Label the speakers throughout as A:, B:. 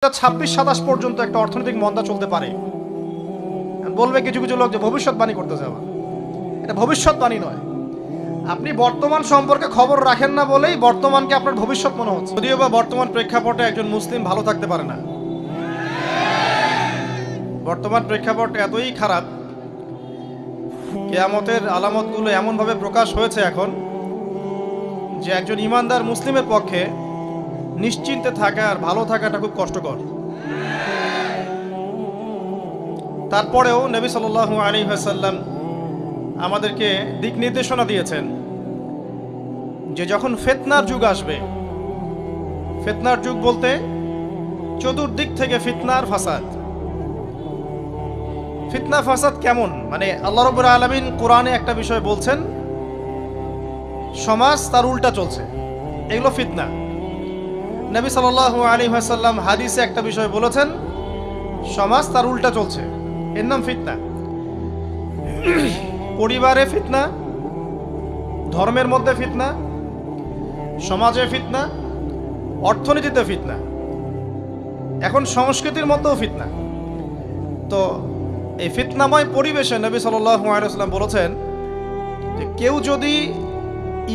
A: 26-27 পর্যন্ত একটা অর্থনৈতিক মন্দা চলতে পারে। বলবে কিছু কিছু লোক যে ভবিষ্যৎবাণী করতে যাওয়া, এটা ভবিষ্যৎবাণী নয়। আপনি বর্তমান সম্পর্কে খবর রাখেন না বলেই বর্তমানকে আপনার ভবিষ্যৎ মনে হচ্ছে। যদিও বা বর্তমান প্রেক্ষাপটে একজন মুসলিম ভালো থাকতে পারে না। বর্তমান প্রেক্ষাপট এতই খারাপ, কিয়ামতের আলামতগুলো এমনভাবে প্রকাশ হয়েছে এখন যে একজন ইমানদার মুসলিমের পক্ষে নিশ্চিন্তে থাকা আর ভালো থাকাটা খুব কষ্টকর। তারপরেও নবী সাল্লাল্লাহু আলাইহি ওয়াসাল্লাম আমাদেরকে দিক নির্দেশনা দিয়েছেন যে যখন ফিতনার যুগ আসবে, ফিতনার যুগ বলতে চতুর্দিক থেকে ফিতনার ফাসাদ। ফিতনা ফাসাদ কেমন, মানে আল্লাহ রাব্বুল আলামিন কোরআনে একটা বিষয় বলছেন, সমাজ তার উল্টা চলছে, এগুলো ফিতনা। নবী সাল্লাল্লাহু আলাইহি ওয়াসাল্লাম হাদিসে একটা বিষয় বলেছেন, সমাজ তার উল্টা চলছে, এর নাম ফিতনা। পরিবারে ফিতনা, ধর্মের মধ্যে ফিতনা, সমাজে ফিতনা, অর্থনীতিতে ফিতনা, এখন সংস্কৃতির মধ্যেও ফিতনা। তো এই ফিতনাময় পরিবেশে নবী সাল্লাল্লাহু আলাইহি ওয়াসাল্লাম বলেছেন যে কেউ যদি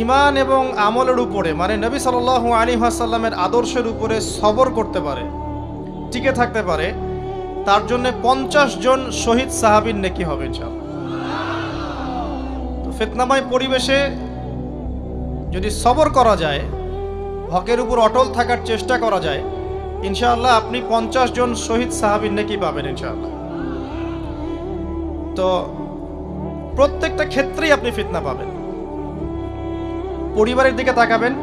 A: ঈমান এবং আমলের উপরে, মানে নবী সাল্লাল্লাহু আলাইহি ওয়াসাল্লামের আদর্শের উপরে সবর করতে পারে, টিকে থাকতে পারে, তার জন্য 50 জন শহীদ সাহাবীর নেকি হবে ইনশাআল্লাহ। তো ফিতনাময় পরিবেশে যদি সবর করা যায়, হকের উপর অটল থাকার চেষ্টা করা যায়, ইনশাআল্লাহ আপনি 50 জন শহীদ সাহাবীর নেকি পাবেন ইনশাআল্লাহ। তো প্রত্যেকটা ক্ষেত্রেই আপনি ফিতনা পাবেন। পরিবারের দিকে তাকাবেন,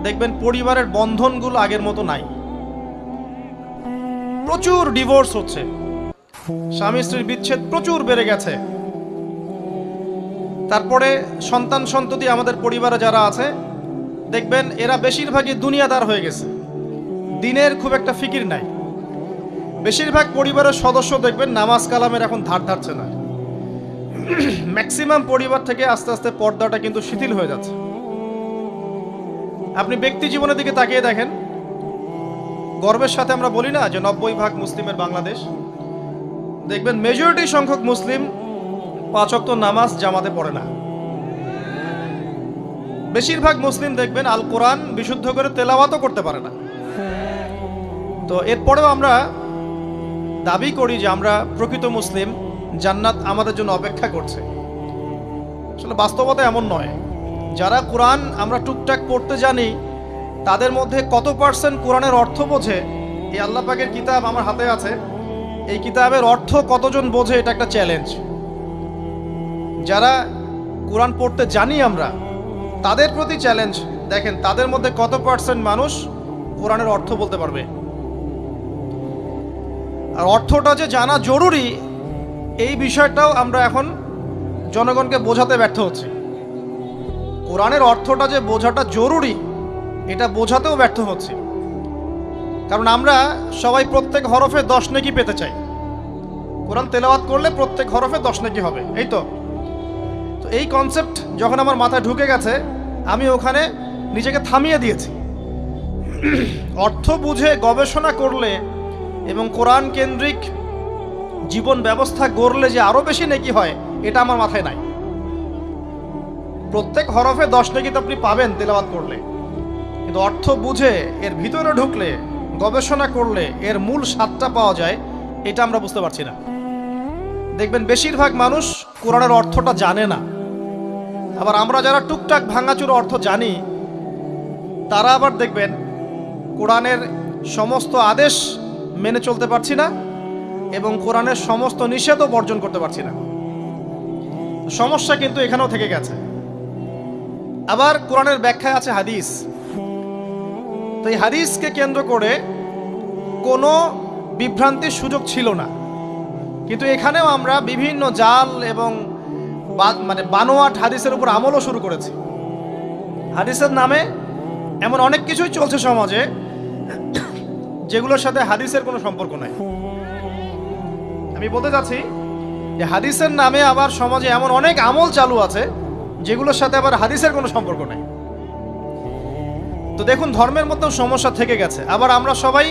A: দেখবেন পরিবারের বন্ধনগুলো আগের মতো নাই, প্রচুর ডিভোর্স হচ্ছে, স্বামী স্ত্রীর বিচ্ছেদ প্রচুর বেড়ে গেছে। তারপরে সন্তান সন্ততি আমাদের পরিবারে যারা আছে, দেখবেন এরা বেশিরভাগই দুনিয়াদার হয়ে গেছে, দিনের খুব একটা ফিকির নাই। বেশিরভাগ পরিবারের সদস্য দেখবেন নামাজ কালামের এখন ধার ধারছে না। ম্যাক্সিমাম পরিবার থেকে আস্তে আস্তে পর্দাটা কিন্তু শিথিল হয়ে যাচ্ছে। আপনি ব্যক্তি জীবনের দিকে তাকিয়ে দেখেন, গর্বের সাথে আমরা বলি না যে 90% মুসলিমের বাংলাদেশ, দেখবেন মেজরিটি সংখ্যক মুসলিম 5 ওয়াক্ত নামাজ জামাতে পড়ে না। বেশিরভাগ মুসলিম দেখবেন আল কোরআন বিশুদ্ধ করে তেলাওয়াতও করতে পারে না। তো এরপরেও আমরা দাবি করি যে আমরা প্রকৃত মুসলিম, জান্নাত আমাদের জন্য অপেক্ষা করছে। আসলে বাস্তবতা এমন নয়। যারা কোরআন আমরা টুকটাক পড়তে জানি, তাদের মধ্যে কত পার্সেন্ট কোরআনের অর্থ বোঝে? এই আল্লাহ পাকের কিতাব আমার হাতে আছে, এই কিতাবের অর্থ কতজন বোঝে, এটা একটা চ্যালেঞ্জ। যারা কোরআন পড়তে জানি আমরা, তাদের প্রতি চ্যালেঞ্জ, দেখেন তাদের মধ্যে কত পার্সেন্ট মানুষ কোরআনের অর্থ বলতে পারবে। আর অর্থটা যে জানা জরুরি, এই বিষয়টাও আমরা এখন জনগণকে বোঝাতে ব্যর্থ হচ্ছি। কোরআনের অর্থটা যে বোঝাটা জরুরি, এটা বোঝাতেও ব্যর্থ হচ্ছি। কারণ আমরা সবাই প্রত্যেক হরফে 10 নেকি পেতে চাই। কোরআন তেলাওয়াত করলে প্রত্যেক হরফে 10 নেকি হবে, এই তো। তো এই কনসেপ্ট যখন আমার মাথায় ঢুকে গেছে, আমি ওখানে নিজেকে থামিয়ে দিয়েছি। অর্থ বুঝে গবেষণা করলে এবং কোরআন কেন্দ্রিক জীবন ব্যবস্থা গড়লে যে আরো বেশি নেকি হয়, এটা আমার মাথায় নাই। প্রত্যেক হরফে 10 নেকি তো আপনি পাবেন তেলাওয়াত করলে, কিন্তু অর্থ বুঝে এর ভিতরে ঢুকলে, গবেষণা করলে এর মূল স্বাদটা পাওয়া যায়, এটা আমরা বুঝতে পারছি না। দেখবেন বেশিরভাগ মানুষ কোরআনের অর্থটা জানে না। আবার আমরা যারা টুকটাক ভাঙাচুরো অর্থ জানি, তারা আবার দেখবেন কোরআনের সমস্ত আদেশ মেনে চলতে পারছি না এবং কোরআনের সমস্ত নিষেধও বর্জন করতে পারছি না। সমস্যা কিন্তু এখানেও থেকে গেছে। আবার কোরআনের ব্যাখ্যায় আছে হাদিস। তো এই হাদিসকে কেন্দ্র করে কোনো বিভ্রান্তির সুযোগ ছিল না, কিন্তু এখানেও আমরা বিভিন্ন জাল এবং মানে বানোয়াট হাদিসের উপর আমলও শুরু করেছি। হাদিসের নামে এমন অনেক কিছুই চলছে সমাজে, যেগুলোর সাথে হাদিসের কোনো সম্পর্ক নাই। আমি বলতে চাচ্ছি যে হাদিসের নামে আবার সমাজে এমন অনেক আমল চালু আছে, যেগুলোর সাথে আবার হাদিসের কোনো সম্পর্ক নেই। তো দেখুন, ধর্মের মধ্যেও সমস্যা থেকে গেছে। আবার আমরা সবাই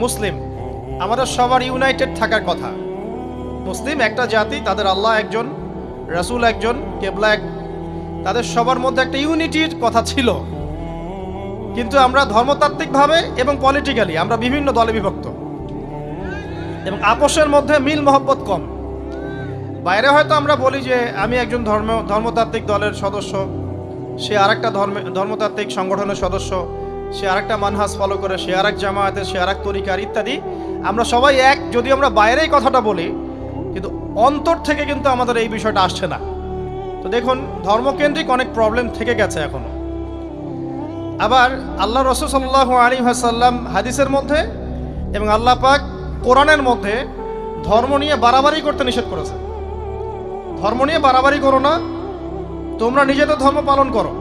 A: মুসলিম, আমাদের সবার ইউনাইটেড থাকার কথা। মুসলিম একটা জাতি, তাদের আল্লাহ একজন, রাসূল একজন, কেবলা এক, তাদের সবার মধ্যে একটা ইউনিটির কথা ছিল। কিন্তু আমরা ধর্মতাত্ত্বিকভাবে এবং পলিটিক্যালি আমরা বিভিন্ন দলে বিভক্ত এবং আপোষের মধ্যে মিল মহব্বত কম। বাইরে হয়তো আমরা বলি যে আমি একজন ধর্মতাত্ত্বিক দলের সদস্য, সে আরেকটা ধর্মতাত্ত্বিক সংগঠনের সদস্য, সে আরেকটা মানহাজ ফলো করে, সে আরেক জামায়াতের, সে আরেক তরিকার ইত্যাদি। আমরা সবাই এক, যদি আমরা বাইরেই কথাটা বলি, কিন্তু অন্তর থেকে কিন্তু আমাদের এই বিষয়টা আসছে না। তো দেখুন, ধর্মকেন্দ্রিক অনেক প্রবলেম থেকে গেছে এখনো। আবার আল্লাহ রাসূল সাল্লাল্লাহু আলাইহি ওয়াসাল্লাম হাদিসের মধ্যে এবং আল্লাহ পাক কোরআনের মধ্যে ধর্ম নিয়ে বাড়াবাড়ি করতে নিষেধ করেছে। ধর্ম নিয়ে বাড়াবাড়ি করো না, তোমরা নিজেদের ধর্ম পালন করো।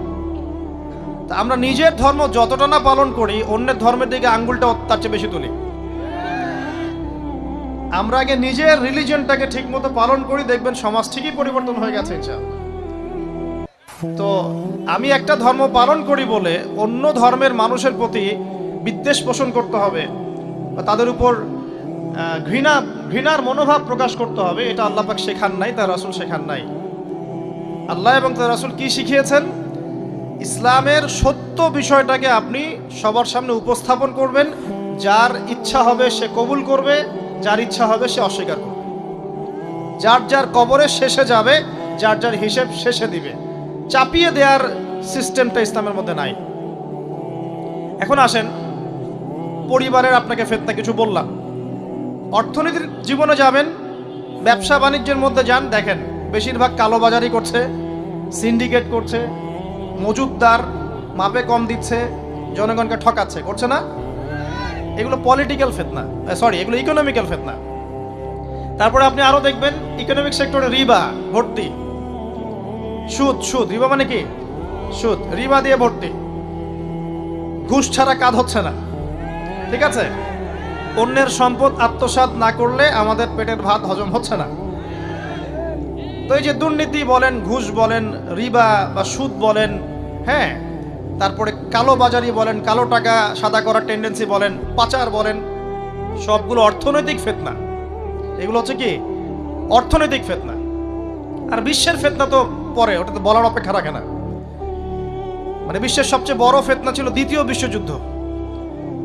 A: তা আমরা নিজের ধর্ম যতটা না পালন করি, অন্যের ধর্মের দিকে আঙ্গুলটা তার চেয়ে বেশি তুলি। আমরা আগে নিজের রিলিজিয়নটাকে ঠিক মতো পালন করি, দেখবেন সমাজ ঠিকই পরিবর্তন হয়ে গেছে ইনশাআল্লাহ। তো আমি একটা ধর্ম পালন করি বলে অন্য ধর্মের মানুষের প্রতি বিদ্বেষ পোষণ করতে হবে বা তাদের উপর ঘৃণার মনোভাব প্রকাশ করতে হবে, এটা আল্লাহ পাক শেখান নাই, তার রাসূল শেখান নাই। আল্লাহ এবং তার রাসূল কি শিখিয়েছেন? ইসলামের সত্য বিষয়টাকে আপনি সবার সামনে উপস্থাপন করবেন, যার ইচ্ছা হবে সে কবুল করবে, যার ইচ্ছা হবে সে অস্বীকার করবে। যার যার কবরে শেষে যাবে, যার যার হিসেব শেষে দিবে। চাপিয়ে দেওয়ার সিস্টেমটা ইসলামের মধ্যে নাই। এখন আসেন, পরিবারের আপনাকে ফিতনা কিছু বললাম। অর্থনীতির জীবনে যাবেন, ব্যবসা বাণিজ্যের মধ্যে যান, দেখেন বেশিরভাগ কালোবাজারি করছে, সিন্ডিকেট করছে, মজুদদার মাপে কম দিচ্ছে, জনগণকে ঠকাচ্ছে, করছে না? এগুলো পলিটিক্যাল ফিতনা, এগুলো ইকোনমিক্যাল ফিতনা। তারপরে আপনি আরো দেখবেন ইকোনমিক সেক্টরে রিবা ভর্তি, সুদ। রিবা মানে কি? সুদ, রিবা দিয়ে ভর্তি। ঘুষ ছাড়া কাজ হচ্ছে না, ঠিক আছে? অন্যের সম্পদ আত্মসাৎ না করলে আমাদের পেটের ভাত হজম হচ্ছে না। তো এই যে দুর্নীতি বলেন, ঘুষ বলেন, রিবা বা সুদ বলেন, হ্যাঁ, তারপরে কালো বাজারি বলেন, কালো টাকা সাদা করার টেন্ডেন্সি বলেন, পাচার বলেন, সবগুলো অর্থনৈতিক ফিতনা। এগুলো হচ্ছে কি? অর্থনৈতিক ফিতনা। আর বিশ্বের ফিতনা তো পরে, ওটা তো বলার অপেক্ষা রাখে না। মানে বিশ্বের সবচেয়ে বড় ফিতনা ছিল দ্বিতীয় বিশ্বযুদ্ধ।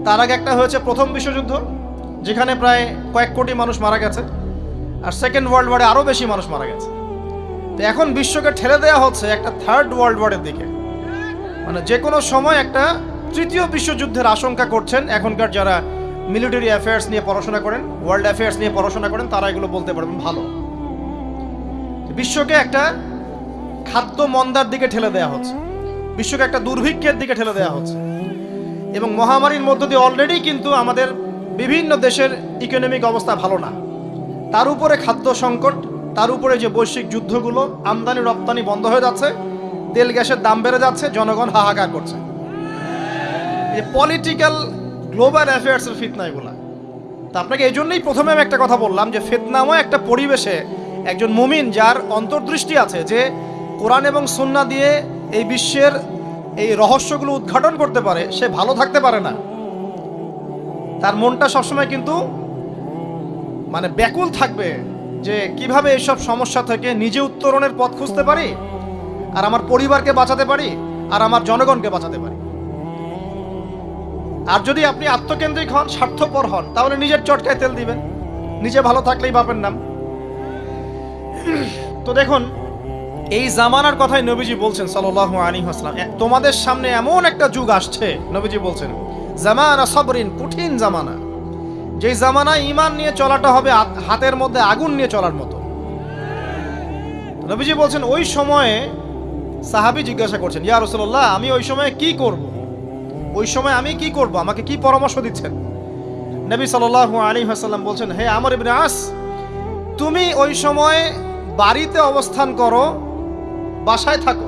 A: তার আগে একটা হয়েছে প্রথম বিশ্বযুদ্ধ, যেখানে প্রায় কয়েক কোটি মানুষ মারা গেছে, আর সেকেন্ড ওয়ার্ল্ড ওয়ারে আরো বেশি মানুষ মারা গেছে। তো এখন বিশ্বকে ঠেলে দেওয়া হচ্ছে একটা থার্ড ওয়ার্ল্ড ওয়ারের দিকে। মানে যে কোনো সময় একটা তৃতীয় বিশ্বযুদ্ধের আশঙ্কা করছেন এখনকার যারা মিলিটারি অ্যাফেয়ার্স নিয়ে পড়াশোনা করেন, ওয়ার্ল্ড অ্যাফেয়ার্স নিয়ে পড়াশোনা করেন, তারা এগুলো বলতে পারবেন ভালো। বিশ্বকে একটা খাদ্য মন্দার দিকে ঠেলে দেওয়া হচ্ছে, বিশ্বকে একটা দুর্ভিক্ষের দিকে ঠেলে দেওয়া হচ্ছে। এবং মহামারীর মধ্য দিয়ে অলরেডি কিন্তু আমাদের বিভিন্ন দেশের ইকোনমিক অবস্থা ভালো না, তার উপরে খাদ্য সংকট, তার উপরে যে বৈশ্বিক যুদ্ধগুলো, আমদানি রপ্তানি বন্ধ হয়ে যাচ্ছে, তেল গ্যাসের দাম বেড়ে যাচ্ছে, জনগণ হাহাকার করছে। এই পলিটিক্যাল গ্লোবাল অ্যাফেয়ার্সের ফিতনা এগুলা। তা আপনাকে এই জন্যই প্রথমে আমি একটা কথা বললাম যে ফিতনাময় একটা পরিবেশে একজন মুমিন যার অন্তর্দৃষ্টি আছে, যে কোরআন এবং সুন্নাহ দিয়ে এই বিশ্বের এই রহস্যগুলো উদ্ঘাটন করতে পারে, সে ভালো থাকতে পারে না। তার মনটা সবসময় কিন্তু মানে ব্যাকুল থাকবে যে কিভাবে এইসব সমস্যা থেকে নিজে উত্তরণের পথ খুঁজতে পারি, আর আমার পরিবারকে বাঁচাতে পারি, আর আমার জনগণকে বাঁচাতে পারি। আর যদি আপনি আত্মকেন্দ্রিক হন, স্বার্থপর হন, তাহলে নিজের চটকায় তেল দিবেন, নিজে ভালো থাকলেই বাপের নাম। তো দেখুন, এই জামানার কথাই নবীজি বলছেন সাল্লাল্লাহু আলাইহি ওয়াসাল্লাম, তোমাদের সামনে এমন একটা যুগ আসছে, নবীজি বলছেন জামানা সবরিন, কঠিন জামানা, যে জামানায় ঈমান নিয়ে চলাটা হবে হাতের মধ্যে আগুন নিয়ে চলার মতো। নবীজি বলছেন ওই সময়ে সাহাবী জিজ্ঞাসা করছেন, ইয়া রাসূলুল্লাহ, আমি ওই সময়ে কি করব? ওই সময় আমি কি করব? আমাকে কি পরামর্শ দিচ্ছেন? নবী সাল্লাল্লাহু আলাইহি ওয়াসাল্লাম বলছেন, হে আমর ইবনে আস, তুমি ওই সময় বাড়িতে অবস্থান করো, বাসায় থাকো,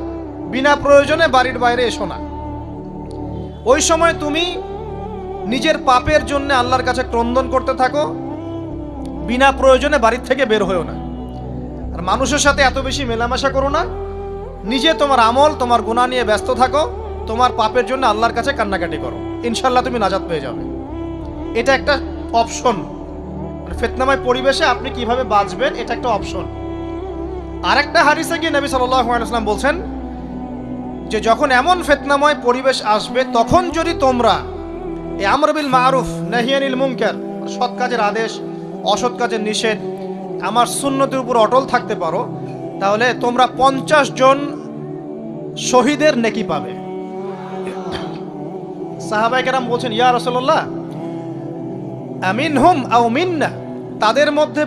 A: বিনা প্রয়োজনে বাড়ির বাইরে এসো না। ওই সময় তুমি নিজের পাপের জন্য আল্লাহর কাছে ক্রন্দন করতে থাকো, বিনা প্রয়োজনে বাড়ির থেকে বের হয়েও না। আর মানুষের সাথে এত বেশি মেলামেশা করো না, নিজে তোমার আমল, তোমার গুনাহ নিয়ে ব্যস্ত থাকো, তোমার পাপের জন্য আল্লাহর কাছে কান্নাকাটি করো, ইনশাআল্লাহ তুমি নাজাত পেয়ে যাবে। এটা একটা অপশন, ফিতনাময় পরিবেশে আপনি কিভাবে বাঁচবেন এটা একটা অপশন। আরেকটা হাদিসে গিয়ে নবী সাল্লাল্লাহু আলাইহি ওয়াসাল্লাম বলছেন যে যখন এমন ফিতনাময় পরিবেশ আসবে তখন যদি তোমরা এই আমর বিল মারুফ নাহি আনিল মুনকার, সৎ কাজের আদেশ অসৎ কাজের নিষেধ, আমার সুন্নতের উপর অটল থাকতে পারো, তাহলে তোমরা 50 জন শহীদের নেকি পাবে। সাহাবায়ে কেরাম বলছেন, ইয়া রাসূলুল্লাহ আমিনহুম আও মিন্না, তাদের মধ্যে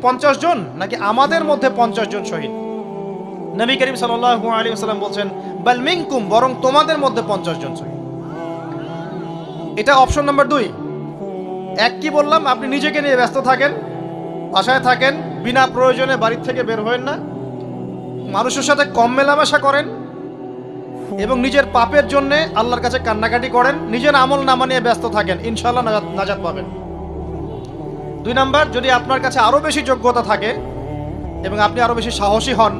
A: 50 জন নাকি আমাদের মধ্যে 50 জন শহীদ? নবী করিম সাল্লাল্লাহু আলাইহি ওয়াসাল্লাম বলছেন, বাল মিনকুম, বরং তোমাদের মধ্যে 50 জন শহীদ। এটা অপশন নাম্বার 2। এক কি বললাম, আপনি নিজেকে নিয়ে ব্যস্ত থাকেন, বাসায় থাকেন, বিনা প্রয়োজনে বাড়ি থেকে বের হবেন না, মানুষের সাথে কম মেলামেশা করেন এবং নিজের পাপের জন্য আল্লাহর কাছে কান্নাকাটি করেন, নিজের আমল নামা নিয়ে ব্যস্ত থাকেন, ইনশাআল্লাহ নাজাত পাবেন। 2 নাম্বার, যদি আপনার কাছে আরো বেশি যোগ্যতা থাকে এবং আপনি আরো বেশি সাহসী হন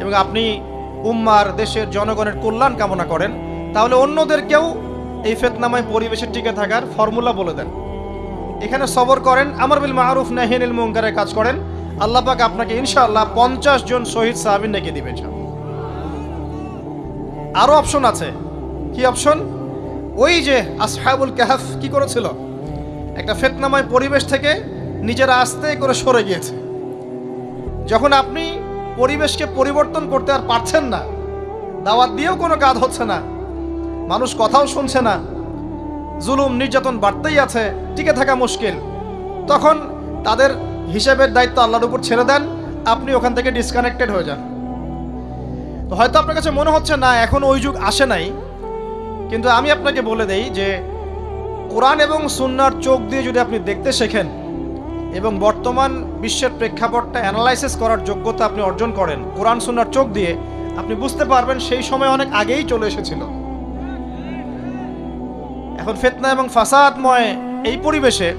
A: এবং আপনি উম্মার দেশের জনগণের কল্যাণ কামনা করেন, তাহলে অন্যদেরকেও এই ফিতনাময় পরিবেশে টিকে থাকার ফর্মুলা বলে দেন। এখানে সবর করেন, আমর বিল মারুফ নাহি আনিল মুনকারের কাজ করেন, আল্লাহ পাক আপনাকে ইনশাআল্লাহ 50 জন শহীদ সাহাবী নেকি দিবেন। আরো অপশন আছে। কি অপশন? ওই যে আসহাবুল কাহফ কি করেছিল, একটা ফিতনাময় পরিবেশ থেকে নিজেরা আস্তে করে সরে গিয়েছে। যখন আপনি পরিবেশকে পরিবর্তন করতে আর পারছেন না, দাওয়াত দিয়েও কোনো কাজ হচ্ছে না, মানুষ কথাও শুনছে না, জুলুম নির্যাতন বাড়তেই আছে, টিকে থাকা মুশকিল, তখন তাদের হিসাবের দায়িত্ব আল্লাহর উপর ছেড়ে দেন, আপনি ওখান থেকে ডিসকানেক্টেড হয়ে যান। তো হয়তো আপনার কাছে মনে হচ্ছে না এখন ওই যুগ আসে নাই, কিন্তু আমি আপনাকে বলে দেই যে কোরআন এবং সুন্নাহর চোখ দিয়ে যদি আপনি দেখতে শেখেন এবং বর্তমান বিশ্বের প্রেক্ষাপটটা অ্যানালাইসিস করার যোগ্যতা আপনি অর্জন করেন কোরআন সুন্নাহর চোখ দিয়ে, আপনি বুঝতে পারবেন সেই সময় অনেক আগেই চলে এসেছিল। এখন ফিতনা এবং ফাসাদময় এই পরিবেশে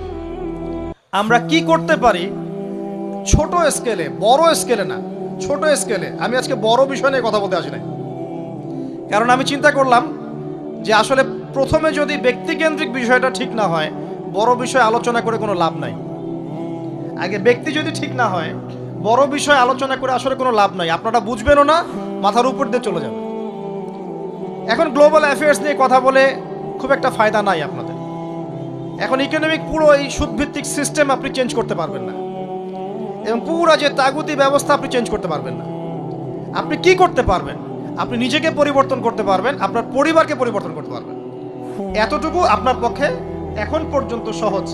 A: আমরা কি করতে পারি, ছোট স্কেলে, বড় স্কেলে না, ছোট স্কেলে। আমি আজকে বড় বিষয় নিয়ে কথা বলতে আসি নাই, কারণ আমি চিন্তা করলাম যে আসলে প্রথমে যদি ব্যক্তিকেন্দ্রিক বিষয়টা ঠিক না হয়, বড় বিষয় আলোচনা করে কোনো লাভ নাই। আগে ব্যক্তি যদি ঠিক না হয়, বড় বিষয় আলোচনা করে আসলে কোনো লাভ নাই, আপনারা বুঝবেনও না, মাথার উপর দিয়ে চলে যাবে। এখন গ্লোবাল অ্যাফেয়ার্স নিয়ে কথা বলে খুব একটা ফায়দা নাই আপনাদের। এখন ইকোনমিক পুরো এই সুদভিত্তিক সিস্টেম আপনি চেঞ্জ করতে পারবেন না, এবং পুরো যে তাগুতি ব্যবস্থা আপনি চেঞ্জ করতে পারবেন না। আপনি কি করতে পারবেন? আপনি নিজেকে পরিবর্তন করতে পারবেন, আপনার পরিবারকে পরিবর্তন করতে পারবেন। এতটুকু আপনার পক্ষে এখন পর্যন্ত সহজ,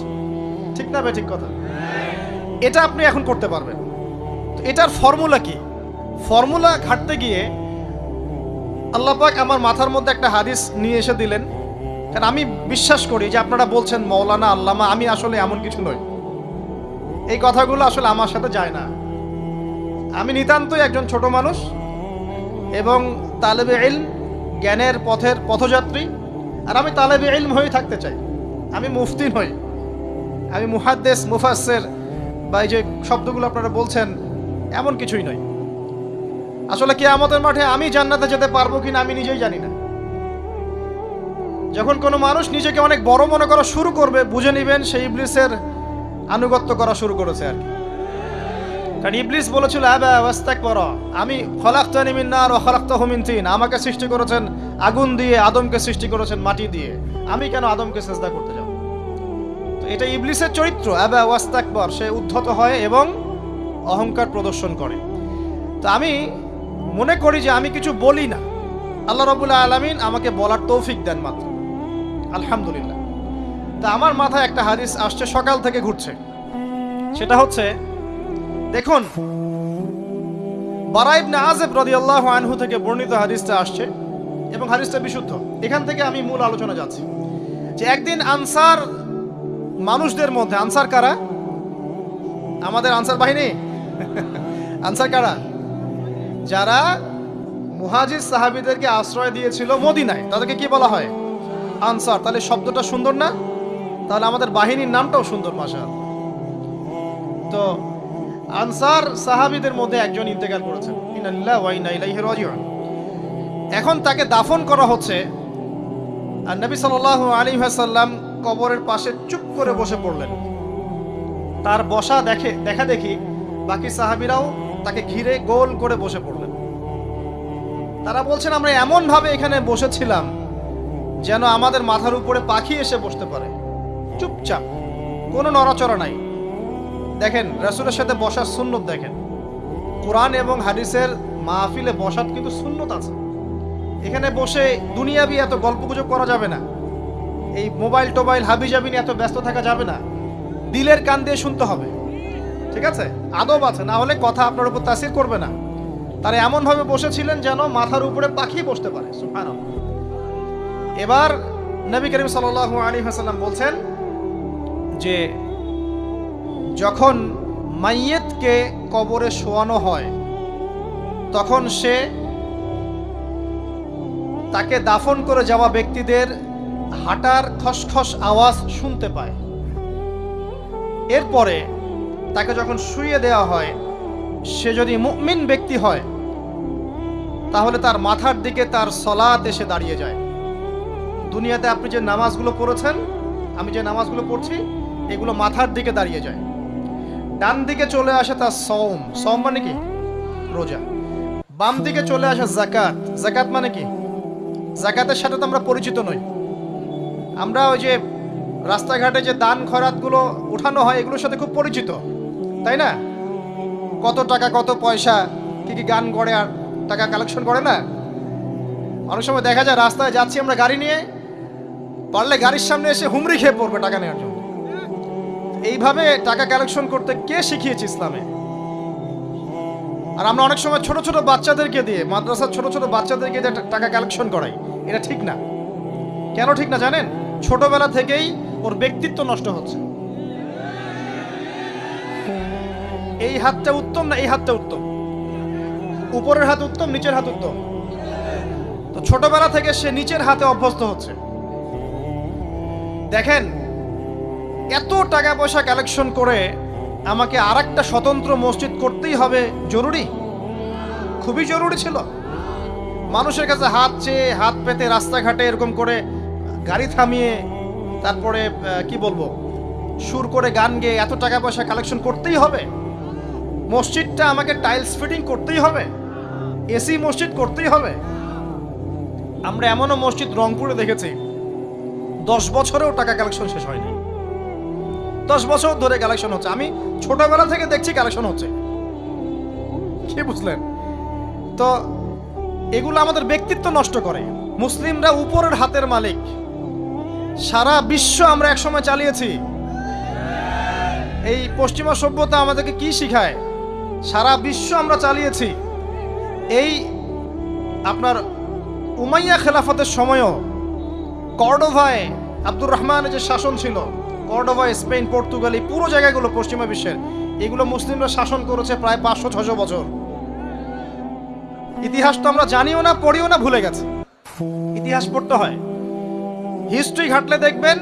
A: ঠিক না ভাই? ঠিক কথা। এটা আপনি এখন করতে পারবেন। তো এটার ফর্মুলা কি? ফর্মুলা ঘাটতে গিয়ে আল্লাহ পাক আমার মাথার মধ্যে একটা হাদিস নিয়ে এসে দিলেন, কারণ আমি বিশ্বাস করি যে আপনারা বলছেন মৌলানা আল্লামা, আমি আসলে এমন কিছু নই, এই কথাগুলো আসলে আমার সাথে যায় না। আমি নিতান্তই একজন ছোট মানুষ এবং তালেবে ইলম, জ্ঞানের পথের পথযাত্রী। আর আমি তালেবে ইলম হয়ে থাকতে চাই, আমি মুফতি নই, আমি মুহাদ্দিস, মুফাসসির বা এই যে শব্দগুলো আপনারা বলছেন এমন কিছুই নয়। আসলে কিয়ামতের মাঠে আমি জান্নাতে যেতে পারবো কিনা আমি নিজেই জানি না। যখন কোনো মানুষ নিজেকে অনেক বড় মনে করা শুরু করবে, বুঝে নেবেন সেই ইবলিসের আনুগত্য করা শুরু করেছে আর কি। কারণ ইবলিস বলেছিল আবা ওয়াস্তাকবারা, আমি খলাকতানি মিন নার ওয়া খলাকতাহু মিন তিন, আমাকে সৃষ্টি করেছেন আগুন দিয়ে, আদমকে সৃষ্টি করেছেন মাটি দিয়ে, আমি কেন আদমকে সিজদা করতে যাব? তো এটা ইবলিসের চরিত্র, আবা ওয়াস্তাকবার, সে উদ্ধত হয় এবং অহংকার প্রদর্শন করে। তো আমি মনে করি যে আমি কিছু বলি না, আল্লাহ রাব্বুল আলামিন আমাকে বলার তৌফিক দেন মাত্র, আলহামদুলিল্লাহ। তা আমার মাথায় একটা হাদিস আসছে, সকাল থেকে ঘুরছে। সেটা হচ্ছে, দেখুন বারা ইবনে আযিব রাদিয়াল্লাহু আনহু থেকে বর্ণিত হাদিসটা আসছে এবং হাদিসটা বিশুদ্ধ। এখান থেকে আমি মূল আলোচনা যাচ্ছি যে একদিন আনসার মানুষদের মধ্যে, আনসার কারা? আমাদের আনসার বাহিনী। আনসার কারা? যারা মুহাজির সাহাবীদেরকে আশ্রয় দিয়েছিল মদিনায়, তাদেরকে কি বলা হয়? আনসার। তাহলে শব্দটা সুন্দর না? তাহলে আমাদের বাহিনীর নামটাও সুন্দর, মাশাআল্লাহ। তো আনসার সাহাবীদের মধ্যে একজন ইন্তেকাল করেছেন, ইন্না লিল্লাহি ওয়া ইন্না ইলাইহি রাজিউন। এখন তাকে দাফন করা হচ্ছে, আর নবী সাল্লাল্লাহু আলাইহি ওয়াসাল্লাম কবরের পাশে চুপ করে বসে পড়লেন। তার বসা দেখা দেখি বাকি সাহাবীরাও তাকে ঘিরে গোল করে বসে পড়লেন। তারা বলছেন, আমরা এমন ভাবে এখানে বসেছিলাম যেন আমাদের মাথার উপরে পাখি এসে বসতে পারে, চুপচাপ, কোনো নড়াচড়া নাই। দেখেন রাসূলের সাথে বসার সুন্নত দেখেন, কোরআন এবং হাদিসের মাহফিলে বসার কিন্তু সুন্নত আছে। এখানে বসে দুনিয়াবি এত গল্পগুজব করা যাবে না, এই মোবাইল টোবাইল হাবিজাবি নিয়ে এত ব্যস্ত থাকা যাবে না, দিলের কান দিয়ে শুনতে হবে, ঠিক আছে? আদব আছে, না হলে কথা আপনার উপর তাসির করবে না। তারা এমন ভাবে বসেছিলেন যেন মাথার উপরে পাখি বসতে পারে, সুবহানাল্লাহ। এবার নবী করিম সাল্লাল্লাহু আলাইহি ওয়াসাল্লাম বলছেন যে যখন মাইয়েতকে কবরে শোয়ানো হয় তখন সে তাকে দাফন করে যাওয়া ব্যক্তিদের হাঁটার খসখস আওয়াজ শুনতে পায়। এরপরে তাকে যখন শুইয়ে দেওয়া হয়, সে যদি মুমিন ব্যক্তি হয় তাহলে তার মাথার দিকে তার সলাত এসে দাঁড়িয়ে যায়। দুনিয়াতে আপনি যে নামাজগুলো পড়েছেন, আমি যে নামাজগুলো পড়ছি, এগুলো মাথার দিকে দাঁড়িয়ে যায়। ডান দিকে চলে আসে তার সওম মানে কি? রোজা। বাম দিকে চলে আসে যাকাত। যাকাত মানে কি? যাকাতের সাথে তো আমরা পরিচিত নই। আমরা ওই যে রাস্তাঘাটে যে দান খয়রাতগুলো উঠানো হয় এগুলোর সাথে খুব পরিচিত, তাই না? কত টাকা, কত পয়সা, কি কি গান করে আর টাকা কালেকশন করে না? অনেক সময় দেখা যায় রাস্তায় যাচ্ছি আমরা গাড়ি নিয়ে, পারলে গাড়ির সামনে এসে হুমড়ি খেয়ে পড়বে টাকা নেওয়ার জন্য। এইভাবে টাকা কালেকশন করতে কে শিখিয়েছে ইসলামে? আর আমরা অনেক সময় ছোট ছোট বাচ্চাদেরকে দিয়ে, মাদ্রাসার ছোট ছোট বাচ্চাদেরকে দিয়ে টাকা কালেকশন করাই। এটা ঠিক না। কেন ঠিক না জানেন? ছোটবেলা থেকেই ওর ব্যক্তিত্ব নষ্ট হচ্ছে। এই হাতটা উত্তম না এই হাতটা উত্তম? উপরের হাত উত্তম, নিচের হাত উত্তম? তো ছোটবেলা থেকে সে নিচের হাতে অভ্যস্ত হচ্ছে। দেখেন, এত টাকা পয়সা কালেকশন করে আমাকে আরেকটা স্বতন্ত্র মসজিদ করতেই হবে জরুরি? খুবই জরুরি ছিল। মানুষের কাছে হাত চেয়ে, হাত পেতে রাস্তাঘাটে এরকম করে গাড়ি থামিয়ে, তারপরে কি বলবো, সুর করে গান গেয়ে এত টাকা পয়সা কালেকশন করতেই হবে? মসজিদটা আমাকে টাইলস ফিটিং করতেই হবে? এসি মসজিদ করতেই হবে? আমরা এমনও মসজিদ রংপুরে দেখেছি 10 বছরেও টাকা কালেকশন শেষ হয়নি। 10 বছর ধরে কালেকশন হচ্ছে। আমি ছোটবেলা থেকে দেখছি কালেকশন হচ্ছে। কি বুঝলেন? তো এগুলো আমাদের ব্যক্তিত্ব নষ্ট করে। মুসলিমরা উপরের হাতের মালিক। সারা বিশ্ব আমরা একসময় চালিয়েছি। এই পশ্চিমা সভ্যতা আমাদেরকে কি শিখায়? সারা বিশ্ব আমরা চালিয়েছি। এই আপনার উমাইয়া খেলাফতের সময়ও কর্ডোভায় আব্দুর রহমানের যে শাসন ছিল, কর্ডোভায়, স্পেন, পর্তুগাল, এই পুরো জায়গাগুলো পশ্চিমা বিশ্বের, এগুলো মুসলিমরা শাসন করেছে প্রায় 500-600 বছর। ইতিহাস তো আমরা জানিও না, পড়িও না, ভুলে গেছে। ইতিহাস পড়তে হয়। হিস্ট্রি ঘাটলে দেখবেন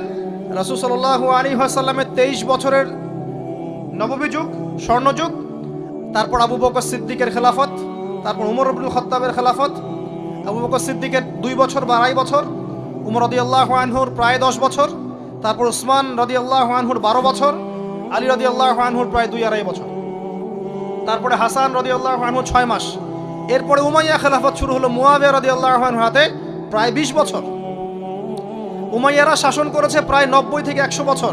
A: রাসূল সাল্লাল্লাহু আলাইহি ওয়াসাল্লামের 23 বছরের নববী যুগ, স্বর্ণযুগ, তারপর আবু বকর সিদ্দিকের খেলাফত, তারপর উমর ইবনুল খাত্তাবের খেলাফত। আবু বকর সিদ্দিকের 2 বছর বা 2.5 বছর, উমর রাদিয়াল্লাহু আনহুর প্রায় 10 বছর, তারপর উসমান রাদিয়াল্লাহু আনহুর 12 বছর, আলী রাদিয়াল্লাহু আনহুর প্রায় 2-2.5 বছর, তারপরে হাসান রাদিয়াল্লাহু আনহু 6 মাস। এরপরে উমাইয়া খেলাফত শুরু হলো মুয়াবিয়া রাদিয়াল্লাহু আনহুর হাতে, প্রায় 20 বছর। উমাইয়ারা শাসন করেছে প্রায় 90 থেকে 100 বছর।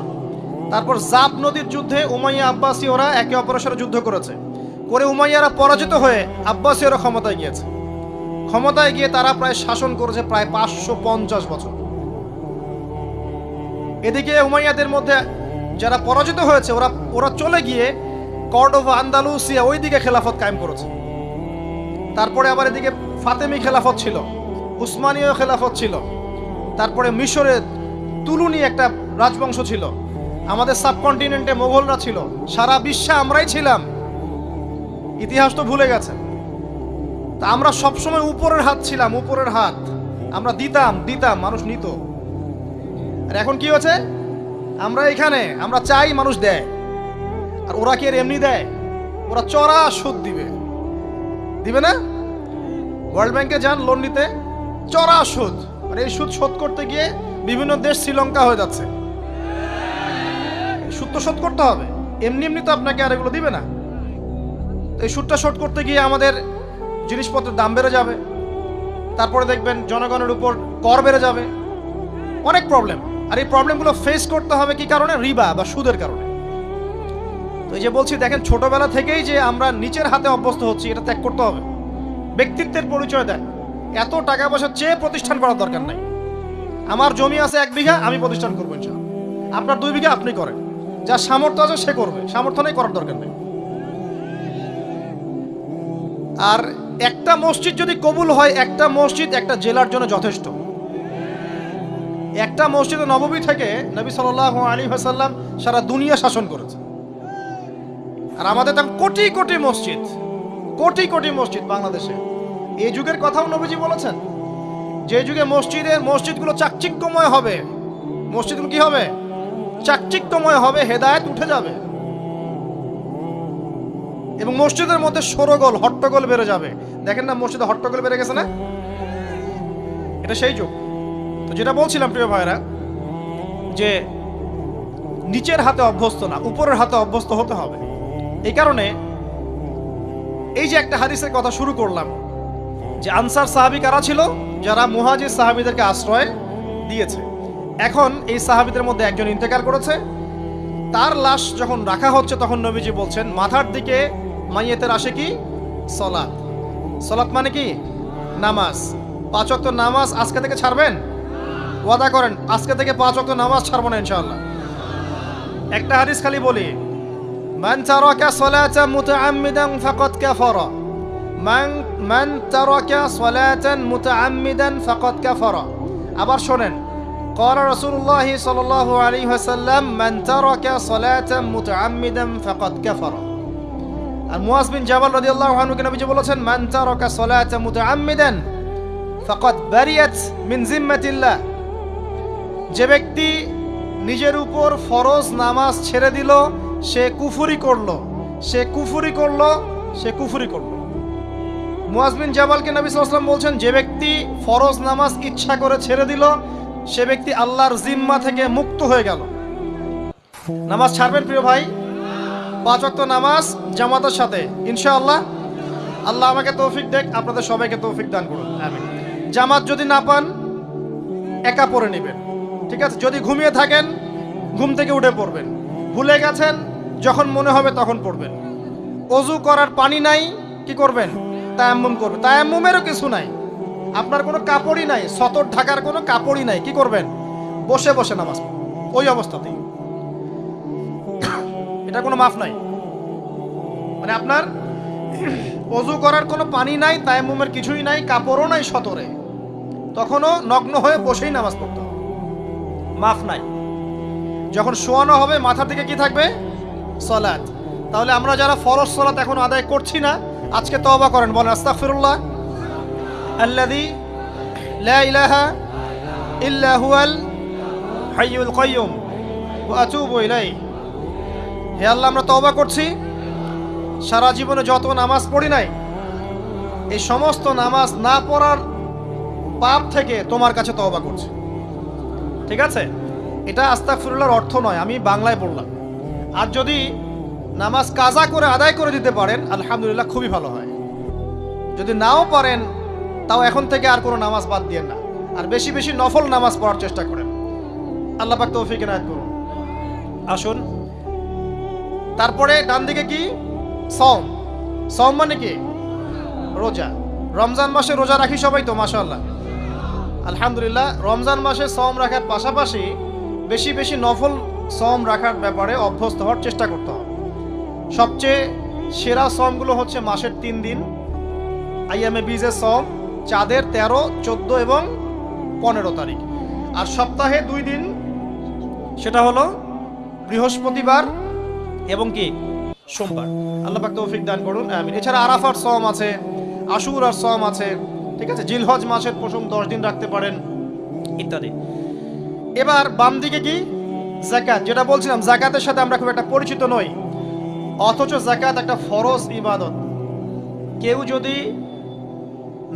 A: তারপর জাব নদীর যুদ্ধে উমাইয়া আব্বাসীয়রা একে অপরের সাথে যুদ্ধ করেছে, করে উমাইয়ারা পরাজিত হয়ে আব্বাসীয়রা ক্ষমতায় গিয়েছে। ক্ষমতায় গিয়ে তারা প্রায় শাসন করেছে প্রায় 550 বছর। এদিকে উমাইয়াদের মধ্যে যারা পরাজিত হয়েছে ওরা চলে গিয়ে কর্ডোভা, আন্দালুসিয়া, ওইদিকে খেলাফত কায়েম করেছে। তারপরে আবার এদিকে ফাতেমি খেলাফত ছিল, উসমানীয় খেলাফত ছিল, তারপরে মিশরে তুলুনি একটা রাজবংশ ছিল, আমাদের সাবকন্টিনেন্টে মোগলরা ছিল, সারা বিশ্বে আমরাই ছিলাম। ইতিহাস তো ভুলে গেছে। তা আমরা সবসময় উপরের হাত ছিলাম, উপরের হাত। আমরা দিতাম, মানুষ নিত। আর এখন কি হচ্ছে? আমরা এখানে আমরা চাই, মানুষ দেয়। আর ওরা কি এমনি দেয়? ওরা চড়া সুদ দিবে না? ওয়ার্ল্ড ব্যাংকে যান লোন নিতে, চড়া সুদ। মানে এই সুদ শোধ করতে গিয়ে বিভিন্ন দেশ শ্রীলঙ্কা হয়ে যাচ্ছে। সুদ তো শোধ করতে হবে, এমনি এমনি তো আপনাকে আর এগুলো দিবে না। তো এই সুদটা শোধ করতে গিয়ে আমাদের জিনিসপত্রের দাম বেড়ে যাবে, তারপরে দেখবেন জনগণের উপর কর বেড়ে যাবে, অনেক প্রবলেম। আর এই প্রবলেমগুলো ফেস করতে হবে কি কারণে? রিবা বা সুদের কারণে। তো এই যে বলছি, দেখেন ছোটবেলা থেকেই যে আমরা নিচের হাতে অভ্যস্ত হচ্ছি, এটা ত্যাগ করতে হবে। ব্যক্তিত্বের পরিচয় দেন। এত টাকা পয়সা চেয়ে প্রতিষ্ঠান করার দরকার নাই। আমার জমি আছে 1 বিঘা, আমি প্রতিষ্ঠান করবো ইনশাআল্লাহ। আপনার 2 বিঘা আপনি করেন, যার সামর্থ্য আছে সে করবে, সামর্থ্য নেই করার দরকার নেই। আর একটা মসজিদ যদি কবুল হয়, একটা মসজিদ একটা জেলার জন্য যথেষ্ট। একটা মসজিদে নববী থেকে নবী সাল্লাল্লাহু আলাইহি ওয়াসাল্লাম সারা দুনিয়া শাসন করেছে। আর আমাদের তো কোটি কোটি মসজিদ, কোটি কোটি মসজিদ বাংলাদেশে। এই যুগের কথাও নবীজি বলেছেন, যে যুগে মসজিদগুলো চাকচিক্যময় হবে, মসজিদগুলো কি হবে? চাকচিক্যময় হবে, হেদায়েত উঠে যাবে, এবং মসজিদের মধ্যে শোরগোল হট্টগোল বেড়ে যাবে। দেখেন না মসজিদে হট্টগোল বেড়ে গেছে না? এটা সেই যুগ। তো যেটা বলছিলাম প্রিয় ভাইরা, যে নিচের হাতে অভ্যস্ত না, উপরের হাতে অভ্যস্ত হতে হবে। এই কারণে এই যে একটা হাদিসের কথা শুরু করলাম, যে আনসার সাহাবী কারা ছিল? যারা মুহাজির সাহাবীদেরকে আশ্রয় দিয়েছে। এখন এই সাহাবীদের মধ্যে একজন ইন্তেকাল করেছে, তার লাশ যখন রাখা হচ্ছে তখন নবীজি বলছেন, মাথার দিকে মাইয়েতের আসে কি? সলাত। সলাত মানে কি? নামাজ। 5 ওয়াক্ত নামাজ আজকে থেকে ছাড়বেন? ওয়াদা করেন আজকে থেকে 5 ওয়াক্ত নামাজ ছাড়বো না ইনশাআল্লাহ। একটা হাদিস খালি বলি, মান তারাকা সালাতান মুতাআম্মিদান ফাকাদ কাফারা, মান তারাকা সালাতান মুতাআম্মিদান ফাকাদ কাফারা। আবার শোনেন, قال رسول الله صلى الله عليه وسلم من ترك صلاة متعمدا فقد كفر। আর মুয়াজ বিন জাবাল রাদিয়াল্লাহু আনহু কে নবীজি বলেছেন, মান তারাকা সালাতা মুতাআম্মিদান ফাকাদ বারিয়াত মিন জিম্মাতিল্লাহ। যে ব্যক্তি নিজের উপর ফরজ নামাজ ছেড়ে দিল, সে কুফরি করলো, সে কুফরি করলো, সে কুফরি করলো। মুয়াজ বিন জাবালকে নবী সাল্লাল্লাহু আলাইহি ওয়াসাল্লাম বলছেন, যে ব্যক্তি ফরজ নামাজ ইচ্ছা করে ছেড়ে দিল, সে ব্যক্তি আল্লাহর জিম্মা থেকে মুক্ত হয়ে গেল। নামাজ ছাড়বেন প্রিয় ভাই? 5 ওয়াক্ত নামাজ জামাতের সাথে ইনশাআল্লাহ। আল্লাহ আমাকে তৌফিক দেখ, আপনাদের সবাইকে তৌফিক দান করুন, আমিন। জামাত যদি না পান, একা পড়ে নেবেন, ঠিক আছে? যদি ঘুমিয়ে থাকেন, ঘুম থেকে উঠে পড়বেন। ভুলে গেছেন, যখন মনে হবে তখন পড়বেন। ওযু করার পানি নাই, কি করবেন? তায়াম্মুম করবেন। তায়াম্মুমেরও কিছু নাই, আপনার কোনো কাপড়ই নাই, সতর ঢাকার কোনো কাপড়ই নাই, কি করবেন? বসে বসে নামাজ ওই অবস্থাতেই। এটা কোনো মাফ নাই। মানে আপনার ওযু করার কোনো পানি নাই, তায়াম্মুমের কিছুই নাই, কাপড়ও নাই সতরে, তখনও নগ্ন হয়ে বসেই নামাজ পড়তে হবে, মাফ নাই। যখন শোয়ানো হবে, মাথার দিকে কি থাকবে? সালাত। তাহলে আমরা যারা ফরজ সালাত এখন আদায় করছি না, আজকে তওবা করেন, বলেন আস্তাগফিরুল্লাহ আল্লাযী লা ইলাহা ইল্লা হুয়াল হাইয়ুল কাইয়্যুম ওয়া আতুবু ইলাইহি। হে আল্লাহ, আমরা তওবা করছি, সারা জীবনে যত নামাজ পড়ি নাই, এই সমস্ত নামাজ না পড়ার পাপ থেকে তোমার কাছে তওবা করছি। ঠিক আছে? এটা আস্তাগফিরুল্লাহর অর্থ নয়, আমি বাংলায় বললাম। আর যদি নামাজ কাজা করে আদায় করে দিতে পারেন, আলহামদুলিল্লাহ, খুবই ভালো হয়। যদি নাও পারেন, তাও এখন থেকে আর কোনো নামাজ বাদ দিয়েন না, আর বেশি বেশি নফল নামাজ পড়ার চেষ্টা করেন। আল্লাহ পাক তৌফিক এনায়েত করুন। আসুন, তারপরে ডান দিকে কি? সওম। সওম মানে কি? রোজা। রমজান মাসে রোজা রাখি সবাই তো, মাশাআল্লাহ, আলহামদুলিল্লাহ। রমজান মাসে সওম রাখার পাশাপাশি বেশি বেশি নফল সওম রাখার ব্যাপারে অভ্যস্ত হওয়ার চেষ্টা করতে হবে। সবচেয়ে সেরা সওমগুলো হচ্ছে মাসের 3 দিন, আইয়ামে বীজের সওম, চাঁদের 13, 14 এবং 15 তারিখ। আর সপ্তাহে 2 দিন, সেটা হলো বৃহস্পতিবার এবং কি? সোমবার। আল্লাহ পাক তৌফিক দান করুন, আমিন। এছাড়া আরাফার সওম আছে, আশুরার সওম আছে, ঠিক আছে? জিলহজ মাসের প্রথম 10 দিন রাখতে পারেন, ইত্যাদি। এবার বাম দিকে কি? যাকাত। যেটা বলছিলাম, যাকাতের সাথে আমরা খুব একটা পরিচিত নই, অথচ যাকাত একটা ফরজ ইবাদত। কেউ যদি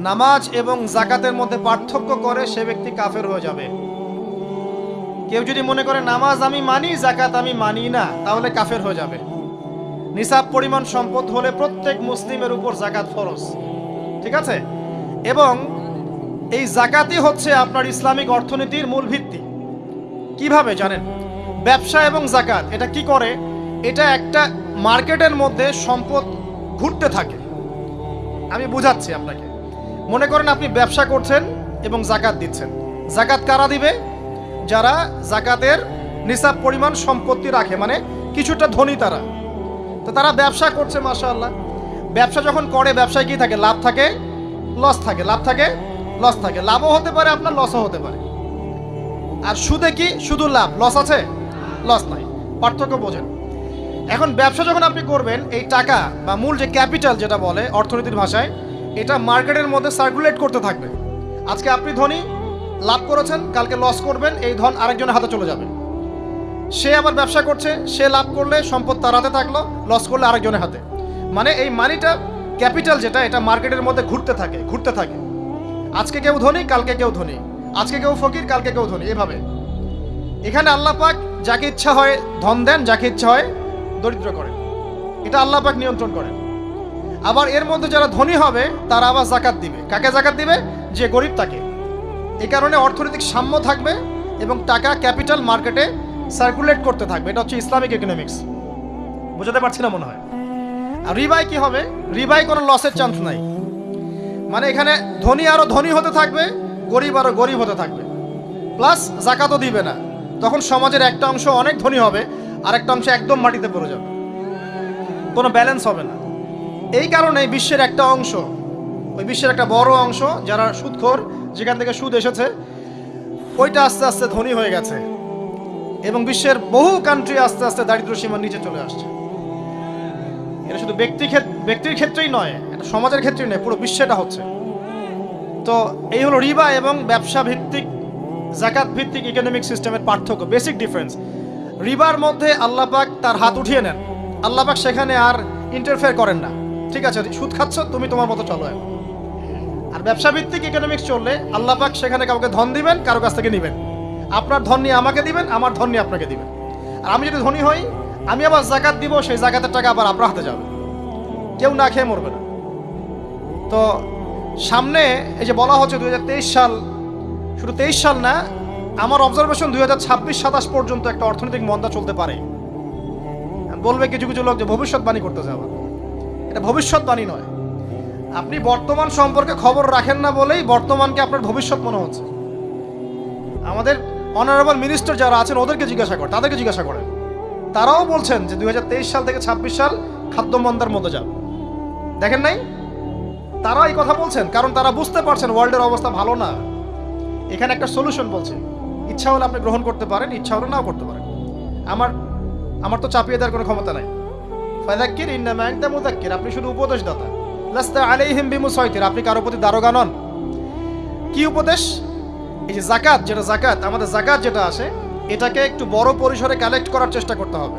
A: নামাজ এবং যাকাতের মধ্যে পার্থক্য করে, সে ব্যক্তি কাফের হয়ে যাবে। কেউ যদি মনে করে নামাজ আমি মানি, যাকাত আমি মানি না, তাহলে কাফের হয়ে যাবে। নিসাব পরিমাণ সম্পদ হলে প্রত্যেক মুসলিমের উপর যাকাত ফরজ, ঠিক আছে? এবং এই যাকাতই হচ্ছে আপনার ইসলামিক অর্থনীতির মূল ভিত্তি। কিভাবে জানেন? ব্যবসা এবং যাকাত এটা কি করে? এটা একটা মার্কেটের মধ্যে সম্পদ ঘুরতে থাকে। আমি বুঝাচ্ছি আপনাকে। মনে করেন আপনি ব্যবসা করছেন এবং যাকাত দিচ্ছেন। যাকাত কারা দিবে? যারা যাকাতের নিসাব পরিমাণ সম্পত্তি রাখে, মানে কিছুটা ধনী তারা। তো তারা ব্যবসা করছে, মাশাআল্লাহ। ব্যবসা যখন করে, ব্যবসায় কি থাকে? লাভ থাকে, লস থাকে, লাভ থাকে, লস থাকে। লাভও হতে পারে আপনার, লসও হতে পারে। আর সুদে কি শুধু লাভ, লস আছে? লস নাই। পার্থক্য বোঝেন। এখন ব্যবসা যখন আপনি করবেন, এই টাকা বা মূল যে ক্যাপিটাল যেটা বলে অর্থনীতির ভাষায়, এটা মার্কেটের মধ্যে সার্কুলেট করতে থাকবে। আজকে আপনি ধনী, লাভ করেছেন, কালকে লস করবেন, এই ধন আরেকজনের হাতে চলে যাবে। সে আবার ব্যবসা করছে, সে লাভ করলে সম্পদ তার হাতে থাকলো, লস করলে আরেকজনের হাতে। মানে এই মানিটা, ক্যাপিটাল যেটা, এটা মার্কেটের মধ্যে ঘুরতে থাকে, ঘুরতে থাকে। আজকে কেউ ধনী, কালকে কেউ ধনী, আজকে কেউ ফকির, কালকে কেউ ধনী, এভাবে। এখানে আল্লাহ পাক যাকে ইচ্ছা হয় ধন দেন, যাকে ইচ্ছা হয় দরিদ্র করেন। এটা আল্লাহ পাক নিয়ন্ত্রণ করেন। আবার এর মধ্যে যারা ধনী হবে তারা আবার যাকাত দিবে। কাকে যাকাত দিবে? যে গরিব তাকে। এই কারণে অর্থনৈতিক সাম্য থাকবে এবং টাকা, ক্যাপিটাল মার্কেটে সার্কুলেট করতে থাকবে। এটা হচ্ছে ইসলামিক ইকোনমিক্স। বোঝাতে পারছি না মনে হয়। আর রিবায় কি হবে? রিবায় কোনো লসের চান্স নাই। মানে এখানে ধনী আরো ধনী হতে থাকবে, গরিব আরো গরিব হতে থাকবে, প্লাস যাকাতও দিবে না। তখন সমাজের একটা অংশ অনেক ধনী হবে, আর একটা অংশ একদম মাটিতে পড়ে যাবে, কোনো ব্যালেন্স হবে না। এই কারণে বিশ্বের একটা অংশ, ওই বিশ্বের একটা বড় অংশ যারা সুদখোর, যেখান থেকে সুদ এসেছে, ওইটা আস্তে আস্তে ধনী হয়ে গেছে এবং বিশ্বের বহু কান্ট্রি আস্তে আস্তে দারিদ্র সীমার নিচে চলে আসছে। এটা শুধু ব্যক্তির ক্ষেত্রেই নয়, এটা সমাজের ক্ষেত্রেই নয়, পুরো বিশ্বেটা হচ্ছে। তো এই হলো রিবা এবং ব্যবসা ভিত্তিক, যাকাত ভিত্তিক ইকোনমিক সিস্টেমের পার্থক্য, বেসিক ডিফারেন্স। রিবার মধ্যে আল্লাহ পাক তার হাত উঠিয়ে নেন, আল্লাহ পাক সেখানে আর ইন্টারফেয়ার করেন না। ঠিক আছে, সুদ খাচ্ছ, তুমি তোমার মতো চলো। আর ব্যবসা ভিত্তিক ইকোনমিক্স চললে আল্লাহ পাক সেখানে কাউকে ধন দিবেন, কারো কাছ থেকে নেবেন। আপনার ধন নিয়ে আমাকে দিবেন, আমার ধন নিয়ে আপনাকে দিবেন। আর আমি যদি ধনী হই, আমি আবার যাকাত দিব, সেই যাকাতের টাকা আবার আপনার হাতে যাবে, কেউ না খেয়ে মরবে না। তো সামনে এই যে বলা হচ্ছে 2023 সাল, শুধু 23 সাল না, আমার অবজারভেশন 2026-27 পর্যন্ত একটা অর্থনৈতিক মন্দা চলতে পারে। বলবে কিছু কিছু লোক যে ভবিষ্যৎবাণী করতে যাওয়া, এটা ভবিষ্যৎবাণী নয়। আপনি বর্তমান সম্পর্কে খবর রাখেন না বলেই বর্তমানকে আপনার ভবিষ্যৎ মনে হচ্ছে। আমাদের অনারেবল মিনিস্টার যারা আছেন ওদেরকে জিজ্ঞাসা করেন, তাদেরকে জিজ্ঞাসা করেন, তারাও বলছেন যে 2023 সাল থেকে 26 সাল খাদ্য মন্দার মধ্যে যাবে। দেখেন নাই? তারা এই কথা বলছেন কারণ তারা বুঝতে পারছেন ওয়ার্ল্ডের অবস্থা ভালো না। এখানে একটা সলিউশন বলছে, ইচ্ছা হলে আপনি গ্রহণ করতে পারেন, ইচ্ছা হলে নাও করতে পারেন। আমার তো চাপিয়ে দেওয়ার কোনো ক্ষমতা নাই। ফাযাক্কির ইন্নামা আনতা মুযাক্কির, আপনি শুধু উপদেশদাতা। লাস্তা আলাইহিম বিমুসাইতির, আপনি কারো প্রতি দারোগা নন। কি উপদেশ? এই যে যাকাত, যেটা যাকাত, আমাদের যাকাত যেটা আসে, এটাকে একটু বড় পরিসরে কালেক্ট করার চেষ্টা করতে হবে।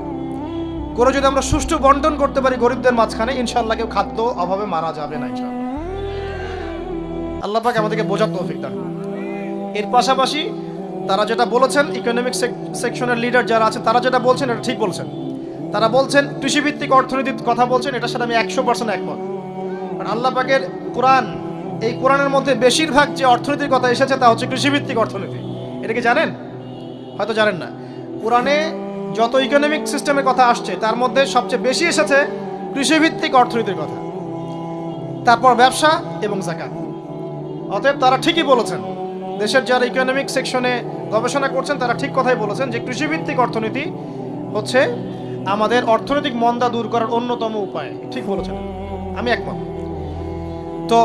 A: করে যদি আমরা সুষ্ঠু বন্টন করতে পারি গরিবদের মাঝখানে, ইনশাআল্লাহ কেউ খাদ্য অভাবে মারা যাবে না ইনশাআল্লাহ। আল্লাহ পাক আমাদেরকে বোঝার তৌফিক দান। এর পাশাপাশি তারা যেটা বলেছেন, ইকোনমিক সেকশনের লিডার যারা আছেন তারা যেটা বলছেন এটা ঠিক বলছেন। তারা বলছেন কৃষিভিত্তিক অর্থনীতির কথা বলছেন, এটার সাথে আমি 100% একমত। কারণ আল্লাহ পাকের কোরআন, এই কোরআনের মধ্যে বেশিরভাগ যে অর্থনীতির কথা এসেছে তা হচ্ছে কৃষিভিত্তিক অর্থনীতি। এটা কি জানেন? হয়তো জানেন না। কোরআনে যত ইকোনমিক সিস্টেমের কথা আসছে তার মধ্যে সবচেয়ে বেশি এসেছে কৃষিভিত্তিক অর্থনীতির কথা, তারপর ব্যবসা এবং যাকাত। অতএব তারা ঠিকই বলেছেন, দেশের যারা ইকোনমিক সেকশনে গবেষণা করছেন তারা ঠিক কথাই বলেছেন যে কৃষিভিত্তিক অর্থনীতি হচ্ছে আমাদের অর্থনৈতিক মন্দা দূর করার অন্যতম উপায়। ঠিক বলেছেন, আমি একমত। তো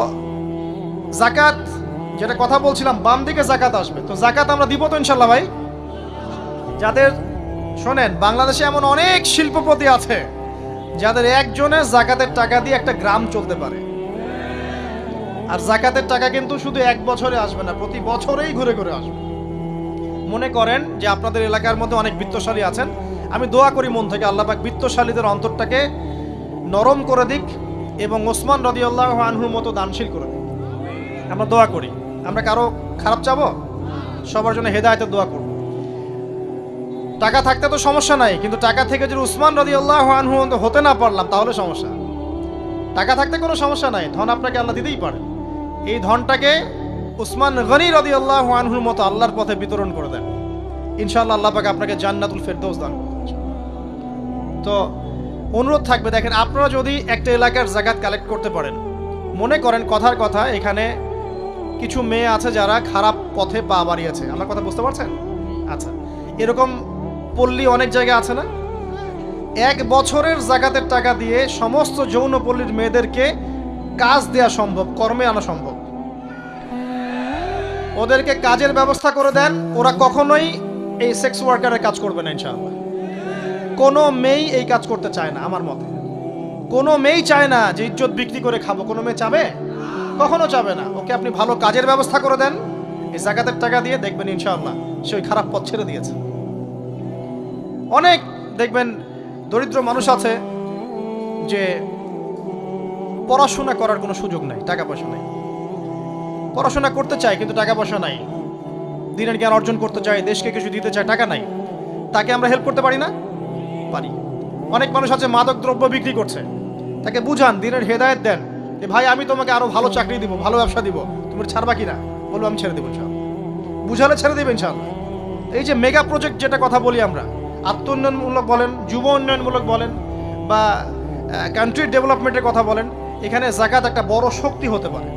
A: যাকাত যেটা কথা বলছিলাম, বাম দিকে যাকাত আসবে। তো যাকাত আমরা দিব তো ইনশাল্লাহ ভাই। যাদের শোনেন, বাংলাদেশে এমন অনেক শিল্পপতি আছে যাদের একজনের যাকাতের টাকা দিয়ে একটা গ্রাম চলতে পারে। আর যাকাতের টাকা কিন্তু শুধু এক বছরে আসবে না, প্রতি বছরেই ঘুরে ঘুরে আসবে। মনে করেন যে আপনাদের এলাকার মধ্যে অনেক বিত্তশালী আছেন, আমি দোয়া করি মন থেকে আল্লাহ পাক বিত্তশালীদের অন্তরটাকে নরম করে দিক এবং ওসমান রাদিয়াল্লাহু আনহুর মতো দানশীল করে দিক। আমরা দোয়া করি, আমরা কারো খারাপ চাবো, সবার জন্য হেদায়েতের দোয়া করব। টাকা থাকতে তো সমস্যা নাই, কিন্তু টাকা থেকে যদি উসমান রাদিয়াল্লাহু আনহু হতে না পারলাম তাহলে সমস্যা। টাকা থাকতে কোনো সমস্যা নাই, ধন আপনাকে আল্লাহ দিতেই পারে। এই ধনটাকে উসমান গনি রাদিয়াল্লাহু আনহুর মতো আল্লাহর পথে বিতরণ করে দেন, ইনশাআল্লাহ আল্লাহ পাক আপনাকে জান্নাতুল ফেরদৌস দান করবেন। তো অনুরোধ থাকবে, দেখেন আপনারা যদি একটা এলাকার জাকাত কালেক্ট করতে পারেন, মনে করেন কথার কথা এখানে কিছু মেয়ে আছে যারা খারাপ পথে পা বাড়িয়েছে, আমার কথা বুঝতে পারছেন? আচ্ছা, এরকম পল্লী অনেক জায়গায় আছে না? 1 বছরের জাকাতের টাকা দিয়ে সমস্ত যৌনপল্লীর মেয়েদেরকে কাজ দেয়া সম্ভব, কর্মে আনা সম্ভব। ওদেরকে কাজের ব্যবস্থা করে দেন, ওরা কখনোই এই সেক্স ওয়ার্কারের কাজ করবে না ইনশাআল্লাহ। কোনো মেয়েই এই কাজ করতে চায় না আমার মতে। কোনো মেয়েই চায় না যে ইজ্জত বিক্রি করে খাবো, কোনো মেয়ে চাবে? কখনো চাবে না। ওকে আপনি ভালো কাজের ব্যবস্থা করে দেন এই জাকাতের টাকা দিয়ে, দেখবেন ইনশাআল্লাহ সে ওই খারাপ পথ ছেড়ে দিয়েছে। অনেক দেখবেন দরিদ্র মানুষ আছে যে পড়াশোনা করার কোনো সুযোগ নাই, টাকা পয়সা নাই, পড়াশোনা করতে চায় কিন্তু টাকা পয়সা নাই, দিনের জ্ঞান অর্জন করতে চায়, দেশকে কিছু দিতে চায়, টাকা নাই। তাকে আমরা হেল্প করতে পারি না? পারি। অনেক মানুষ আছে মাদক দ্রব্য বিক্রি করছে, তাকে বুঝান, দিনের হেদায়েত দেন যে ভাই আমি তোমাকে আরো ভালো চাকরি দিব, ভালো ব্যবসা দিব, তুমি ছাড়বা কিনা? বলবো আমি ছেড়ে দেবো ইনশাআল্লাহ। বুঝালে ছেড়ে দেবে ইনশাআল্লাহ। এই যে মেগা প্রজেক্ট যেটা কথা বলি আমরা, আত্ম উন্নয়নমূলক বলেন, যুব উন্নয়নমূলক বলেন, বা কান্ট্রি ডেভেলপমেন্টের কথা বলেন, এখানে জাকাত একটা বড় শক্তি হতে পারে।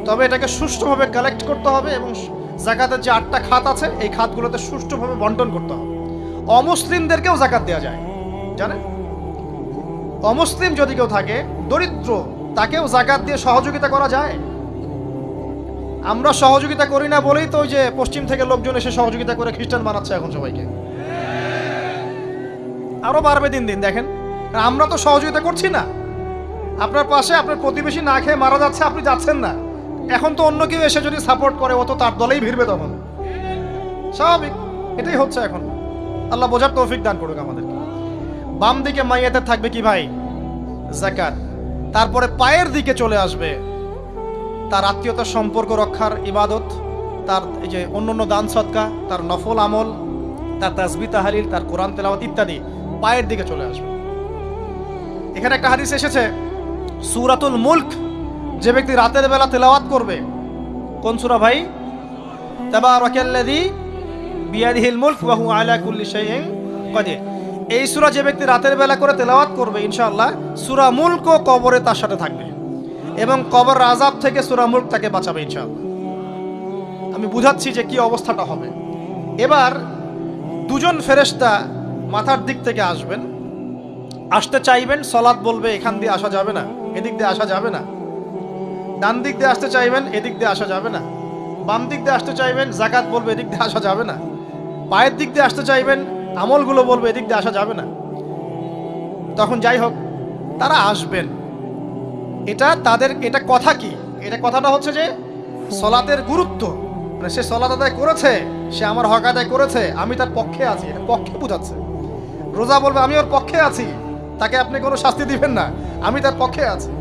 A: তবে এটাকে সুষ্ঠুভাবে কালেক্ট করতে হবে এবং জাকাতের যে 8টা খাত আছে এই খাতগুলোতে সুষ্ঠুভাবে বন্টন করতে হবে। অমুসলিমদেরকেও জাকাত দেওয়া যায়, জানেন? অমুসলিম যদি কেউ থাকে, দরিদ্র, তাকেও জাকাত দিয়ে সহযোগিতা করা যায়। আমরা সহযোগিতা করি না বলেই তো ওই যে পশ্চিম থেকে লোকজন এসে সহযোগিতা করে খ্রিস্টান বানাচ্ছে এখন সবাইকে। আরো বাড়বে দিন দিন, দেখেন। আমরা তো সহযোগিতা করছি না। আপনার পাশে আপনার প্রতিবেশী না খেয়ে মারা যাচ্ছে, আপনি যাচ্ছেন না। এখন তো অন্য কেউ এসে যদি সাপোর্ট করে, ও তো তার দলেই ভিড়বে তখন। স্বাভাবিক, এটাই হচ্ছে এখন। আল্লাহ বোঝার তৌফিক দান করুক আমাদেরকে। বাম দিকে মাইয়াতের থাকবে কি ভাই? যাকাত। তারপরে পায়ের দিকে চলে আসবে তার আত্মীয়তার সম্পর্ক রক্ষার ইবাদত, তার এই যে অন্যান্য দান সদকা, তার নফল আমল, তার তাসবিহ তাহলিল, তার কোরআন তেলাওয়াত ইত্যাদি পায়ের দিকে চলে আসবে। এখানে একটা হাদিস এসেছে, সূরাতুল মুলক যে ব্যক্তি রাতের বেলা তেলাওয়াত করবে, কোন সূরা ভাই? তাবারাকাল্লাযী বিয়াদিহিল মুলক ওয়া হুয়া আলা কুল্লি শাইইন কাদির। এই সূরা যে ব্যক্তি রাতের বেলা করে তেলাওয়াত করবে, ইনশাআল্লাহ সূরা মুলকও কবরে তার সাথে থাকবে এবং কবর আযাব থেকে সূরা মুলক তাকে বাঁচাবে ইনশাআল্লাহ। আমি বুঝাচ্ছি যে কি অবস্থাটা হবে। এবার দুজন ফেরেশতা মাথার দিক থেকে আসবেন, আসতে চাইবেন, সালাত বলবে এখান দিয়ে আসা যাবে না, এদিক দিয়ে আসা যাবে না। ডান দিক দিয়ে আসতে চাইবেন, এদিক দিয়ে আসা যাবে না। বাম দিক দিয়ে আসতে চাইবেন, যাকাত বলবে এদিক দিয়ে আসা যাবে না। পায়ের দিক দিয়ে আসতে চাইবেন, আমলগুলো বলবে এদিক দিয়ে আসা যাবে না। তখন যাই হোক তারা আসবেন। এটা তাদের, এটা কথা কি? এটা কথাটা হচ্ছে যে সলাতের গুরুত্ব, মানে সে সলাত আদায় করেছে, সে আমার হক আদায় করেছে, আমি তার পক্ষে আছি, এটা পক্ষে বোঝাচ্ছে। রোজা বলবে আমি ওর পক্ষে আছি, তাকে আপনি কোনো শাস্তি দিবেন না, আমি তার পক্ষে আছি।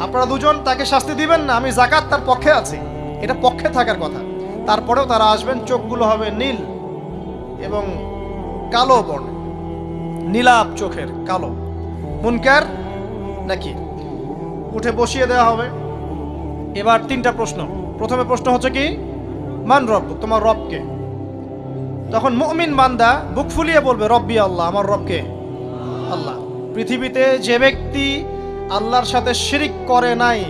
A: আপনারা দুজন তাকে শাস্তি দিবেন না, আমি যাকাত তার পক্ষে আছি, এটা পক্ষে থাকার কথা। তারপরেও তারা আসবেন, চোখগুলো হবে নীল এবং কালো বর্ণ, নীলাভ চোখের, কালো। মুনকার নাকি উঠে বসিয়ে দেওয়া হবে। এবার 3টা প্রশ্ন। প্রথমে প্রশ্ন হচ্ছে কি, মান রব, তোমার রবকে? তখন মুমিন বান্দা বুক ফুলিয়ে বলবে রব্বি আল্লাহ, আমার রবকে আল্লাহ। পৃথিবীতে যে ব্যক্তি আল্লাহর সাথে শিরিক করে নাই,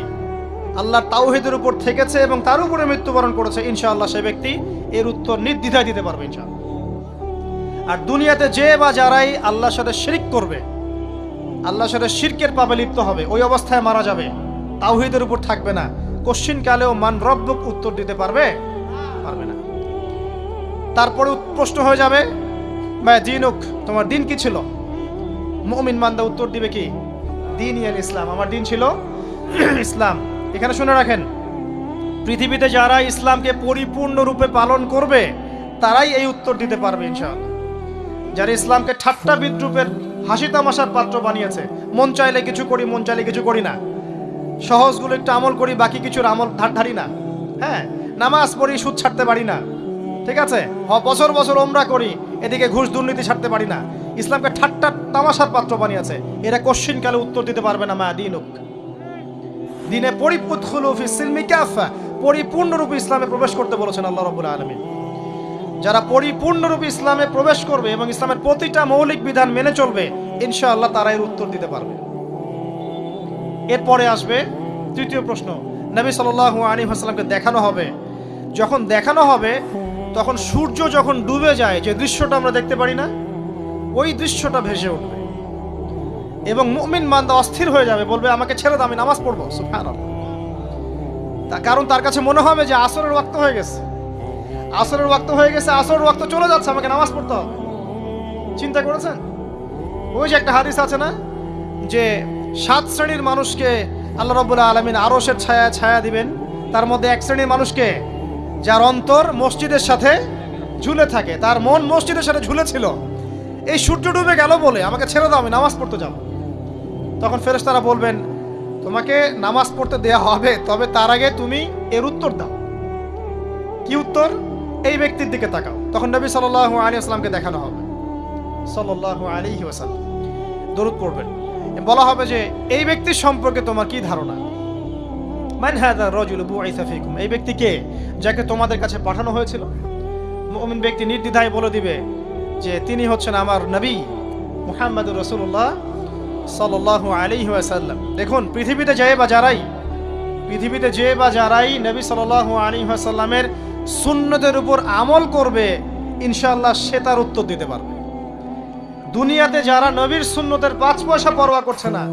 A: আল্লাহর তাওহীদের উপর থেকেছে এবং তার উপরে মৃত্যুবরণ করেছে, ইনশাআল্লাহ সে ব্যক্তি এর উত্তর নির্দ্বিধায় দিতে পারবে ইনশাআল্লাহ। আর দুনিয়াতে যে বা যারাই আল্লাহর সাথে শিরিক করবে, আল্লাহর সাথে শিরকের পাপে লিপ্ত হবে, ওই অবস্থায় মারা যাবে, তাওহীদের উপর থাকবে না, কোশ্চিন কালেও মান রব্বুক উত্তর দিতে পারবে না। তারপরে প্রশ্ন হয়ে যাবে মা দিনুক, তোমার দিন কি ছিল? মুমিন বান্দা উত্তর দিবে কি, দীনি আল ইসলাম, আমার দিন ছিল ইসলাম। এখানে শুনে রাখেন, পৃথিবীতে যারা ইসলামকে পরিপূর্ণরূপে পালন করবে তারাই এই উত্তর দিতে পারবে ইনশাআল্লাহ। যারা ইসলামকে ঠাট্টা বিদ্রুপের, হাসি তামাশার পাত্র বানিয়েছে, মন চাইলে কিছু করি, মন চাইলে কিছু করি না, সহজগুলো একটু আমল করি, বাকি কিছুর আমল ধার ধারি না, হ্যাঁ, নামাজ পড়ি, সুদ ছাড়তে পারি না, ঠিক আছে, বছর বছর ওমরা করি, এদিকে ঘুষ দুর্নীতি ছাড়তে পারি না, ইসলামকে ঠাট্টা তামাশার পাত্র বানিয়েছে, এরা কোশ্চিনকালে উত্তর দিতে পারবে না মা দিনুক, দিনে পরিপূর্ণরূপে ইসলামে প্রবেশ করতে বলেছেন আল্লাহ রাব্বুল আলামিন। যারা পরিপূর্ণরূপে ইসলামে প্রবেশ করবে এবং ইসলামের প্রতিটা মৌলিক বিধান মেনে চলবে, ইনশাআল্লাহ তারা এর উত্তর দিতে পারবে। এরপরে আসবে তৃতীয় প্রশ্ন। নবী সাল্লাল্লাহু আলাইহি ওয়াসাল্লামকে দেখানো হবে, যখন দেখানো হবে তখন সূর্য যখন ডুবে যায়, যে দৃশ্যটা আমরা দেখতে পারি না, ওই দৃশ্যটা ভেসে উঠবে এবং মুমিন বান্দা অস্থির হয়ে যাবে, বলবে আমাকে ছেড়ে দাও, আমি নামাজ পড়বো। সুবহানাল্লাহ। কারণ তার কাছে মনে হবে যে আসরের ওয়াক্ত হয়ে গেছে, আসরের ওয়াক্ত হয়ে গেছে, আসরের ওয়াক্ত চলে যাচ্ছে, আমাকে নামাজ পড়তে হবে। চিন্তা করেছেন? ওই যে একটা হাদিস আছে না, যে 7 শ্রেণীর মানুষকে আল্লাহ রাব্বুল আলামিন আরশের ছায়া দিবেন, তার মধ্যে এক শ্রেণীর মানুষকে যার অন্তর মসজিদের সাথে ঝুলে থাকে, তার মন মসজিদের সাথে ঝুলেছিল, এই সূর্য ডুবে গেল বলে আমাকে ছেড়ে দাও, আমি নামাজ পড়তে যাব। তখন ফেরেশতারা বলবেন তোমাকে নামাজ পড়তে দেয়া হবে, তবে তার আগে তুমি এর উত্তর দাও। কি উত্তর? এই ব্যক্তির দিকে তাকাও। তখন নবী সাল্লাল্লাহু আলাইহি ওয়াসাল্লামকে দেখানো হবে, সাল্লাল্লাহু আলাইহি ওয়াসাল্লাম দরুদ পড়বেন, বলা হবে যে এই ব্যক্তির সম্পর্কে তোমার কি ধারণা? মান হাযা রাজুলু বুইসা ফীকুম, এই ব্যক্তি কে, যাকে তোমাদের কাছে পাঠানো হয়েছিল? মুমিন ব্যক্তি নির্দ্বিধায় বলে দিবে যে তিনি হচ্ছেন আমার নবী মুহাম্মদুর রাসূলুল্লাহ সাল্লাল্লাহু আলাইহি ওয়াসাল্লাম। দেখুন, পৃথিবীতে যে বা যারাই নবী সাল্লাল্লাহু আলাইহি ওয়াসাল্লামের সুন্নতের উপর আমল করবে, ইনশাআল্লাহ সে তার উত্তর দিতে পারবে। দুনিয়াতে যারা নবীর সুন্নতের 5 পয়সা পরোয়া করছে না,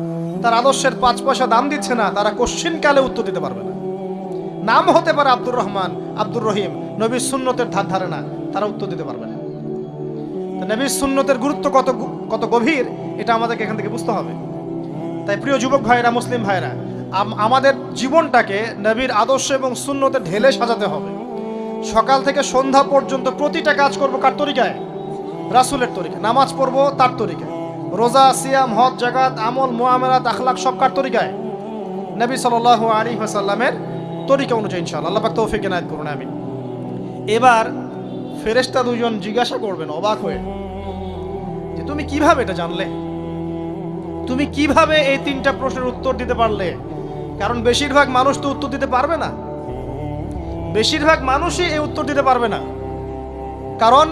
A: তার আদর্শের 5 পয়সা দাম দিচ্ছে না, তারা কোশ্চিনকালে উত্তর দিতে পারবে না। নাম হতে পারে আব্দুর রহমান, আব্দুর রহিম, নবীর সুন্নতের ধার ধারে না, তারা উত্তর দিতে পারবে না। তো নবীর সুন্নতের গুরুত্ব কত গভীর, এটা আমাদেরকে এখান থেকে বুঝতে হবে। তাই প্রিয় যুবক ভাইরা, মুসলিম ভাইরা, আমাদের জীবনটাকে নবীর আদর্শ এবং সুন্নতে ঢেলে সাজাতে হবে। সকাল থেকে সন্ধ্যা পর্যন্ত প্রতিটা কাজ করব কার তরিকায়? রাসূলের তরিকায়। নামাজ পড়বো তার তরিকায়, রোজা, সিয়াম, হজ, জাকাত, আমল, মুআমালাত, আখলাক সব কার তরিকায়? নবী সাল্লাল্লাহু আলাইহি ওয়াসাল্লামের তরিকা অনুযায়ী ইনশাআল্লাহ। আল্লাহ পাক তৌফিক এনায়েত করুন, আমিন। এবার ফেরেশতা দুজন জিজ্ঞাসা করবেন অবাক হয়ে যে তুমি কিভাবে এটা জানলে, তুমি কিভাবে এই 3টা প্রশ্নের উত্তর দিতে পারলে? কারণ বেশিরভাগ মানুষ তো উত্তর দিতে পারবে না, বেশিরভাগ মানুষই এই উত্তর দিতে পারবে না। কারণ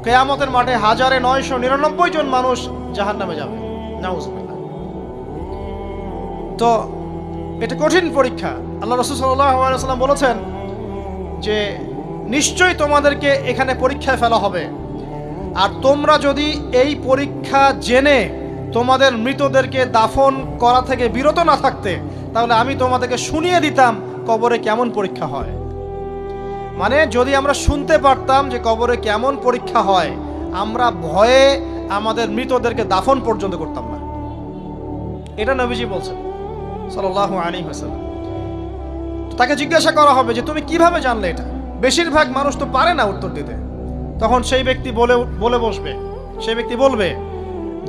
A: কিয়ামতের মাঠে 1999 জন মানুষ জাহান্নামে যাবে, নাউজুবিল্লাহ। তো এটা কঠিন পরীক্ষা। আল্লাহ রাসূল সাল্লাল্লাহু আলাইহি ওয়াসাল্লাম বলেছেন যে নিশ্চয়ই তোমাদেরকে এখানে পরীক্ষায় ফেলা হবে, আর তোমরা যদি এই পরীক্ষা জেনে তোমাদের মৃতদেরকে দাফন করা থেকে বিরত না থাকতে, তাহলে আমি তোমাদেরকে শুনিয়ে দিতাম কবরে কেমন পরীক্ষা হয়। মানে যদি আমরা শুনতে পারতাম যে কবরে কেমন পরীক্ষা হয়, আমরা ভয়ে আমাদের মৃতদেরকে দাফন পর্যন্ত করতাম না। এটা নবীজি বলছেন সাল্লাল্লাহু আলাইহি ওয়াসাল্লাম। তাকে জিজ্ঞাসা করা হবে যে তুমি কিভাবে জানলে এটা? বেশিরভাগ মানুষ তো পারে না উত্তর দিতে। তখন সেই ব্যক্তি বলে বসবে, সেই ব্যক্তি বলবে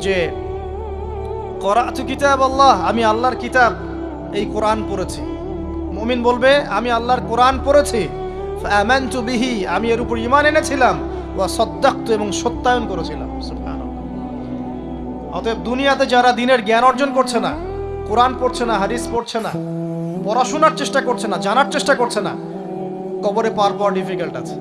A: যে করাতু কিতাব আল্লাহ, আমি আল্লাহর কিতাব এই কোরআন পড়েছি। মুমিন বলবে আমি আল্লাহর কোরআন পড়েছি, ফাআমানতু বিহি, আমি এর উপর ঈমান এনেছিলাম, ওয়া সাদ্দাকতু, এবং সত্যায়ন করেছিলাম। সুবহানাল্লাহ। অতএব দুনিয়াতে যারা দ্বীনের জ্ঞান অর্জন করছে না, কোরআন পড়ছে না, হাদিস পড়ছে না, পড়াশোনার চেষ্টা করছে না, জানার চেষ্টা করছে না, কবরে পার পাওয়া ডিফিকাল্ট আছে।